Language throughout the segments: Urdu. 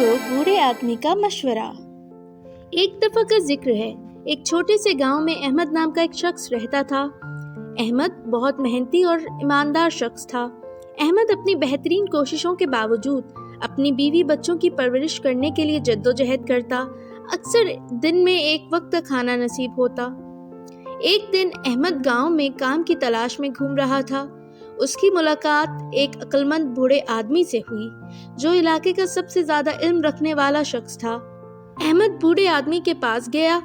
کو بوڑھے آدمی کا مشورہ۔ ایک دفعہ کا ذکر ہے، ایک چھوٹے سے گاؤں میں احمد نام کا ایک شخص رہتا تھا۔ احمد بہت محنتی اور ایماندار شخص تھا۔ احمد اپنی بہترین کوششوں کے باوجود اپنی بیوی بچوں کی پرورش کرنے کے لیے جدوجہد کرتا۔ اکثر دن میں ایک وقت کا کھانا نصیب ہوتا۔ ایک دن احمد گاؤں میں کام کی تلاش میں گھوم رہا تھا۔ اس کی ملاقات ایک عقلمند بوڑھے آدمی سے ہوئی جو علاقے کا سب سے زیادہ علم رکھنے والا شخص تھا۔ احمد بوڑھے آدمی کے پاس گیا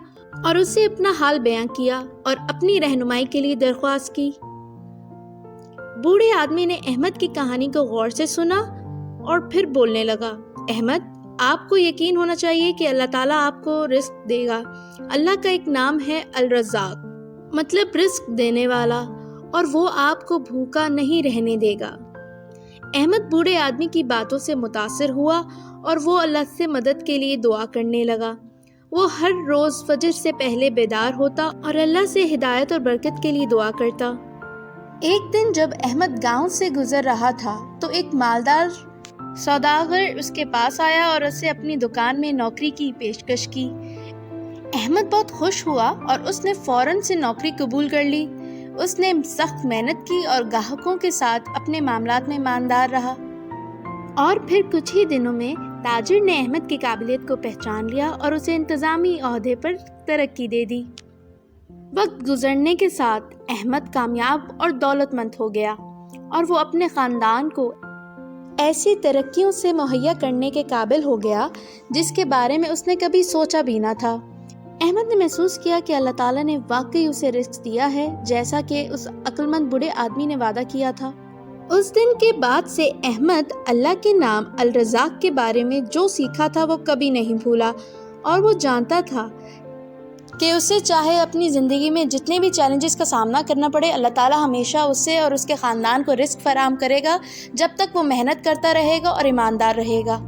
اور اسے اپنا حال بیان کیا اور اپنی رہنمائی کے لیے درخواست کی۔ بوڑھے آدمی نے احمد کی کہانی کو غور سے سنا اور پھر بولنے لگا، احمد، آپ کو یقین ہونا چاہیے کہ اللہ تعالیٰ آپ کو رزق دے گا۔ اللہ کا ایک نام ہے الرزاق، مطلب رزق دینے والا، اور وہ آپ کو بھوکا نہیں رہنے دے گا۔ احمد بوڑھے آدمی کی باتوں سے متاثر ہوا اور وہ اللہ سے مدد کے لیے دعا کرنے لگا۔ وہ ہر روز فجر سے پہلے بیدار ہوتا اور اللہ سے ہدایت اور برکت کے لیے دعا کرتا۔ ایک دن جب احمد گاؤں سے گزر رہا تھا تو ایک مالدار سوداگر اس کے پاس آیا اور اسے اپنی دکان میں نوکری کی پیشکش کی۔ احمد بہت خوش ہوا اور اس نے فوراً سے نوکری قبول کر لی۔ اس نے سخت محنت کی اور گاہکوں کے ساتھ اپنے معاملات میں ایماندار رہا، اور پھر کچھ ہی دنوں میں تاجر نے احمد کی قابلیت کو پہچان لیا اور اسے انتظامی عہدے پر ترقی دے دی۔ وقت گزرنے کے ساتھ احمد کامیاب اور دولت مند ہو گیا اور وہ اپنے خاندان کو ایسی ترقیوں سے مہیا کرنے کے قابل ہو گیا جس کے بارے میں اس نے کبھی سوچا بھی نہ تھا۔ احمد نے محسوس کیا کہ اللہ تعالیٰ نے واقعی اسے رزق دیا ہے جیسا کہ اس عقلمند بوڑھے آدمی نے وعدہ کیا تھا۔ اس دن کے بعد سے احمد اللہ کے نام الرزاق کے بارے میں جو سیکھا تھا وہ کبھی نہیں بھولا، اور وہ جانتا تھا کہ اسے چاہے اپنی زندگی میں جتنے بھی چیلنجز کا سامنا کرنا پڑے، اللہ تعالیٰ ہمیشہ اسے اور اس کے خاندان کو رزق فراہم کرے گا جب تک وہ محنت کرتا رہے گا اور ایماندار رہے گا۔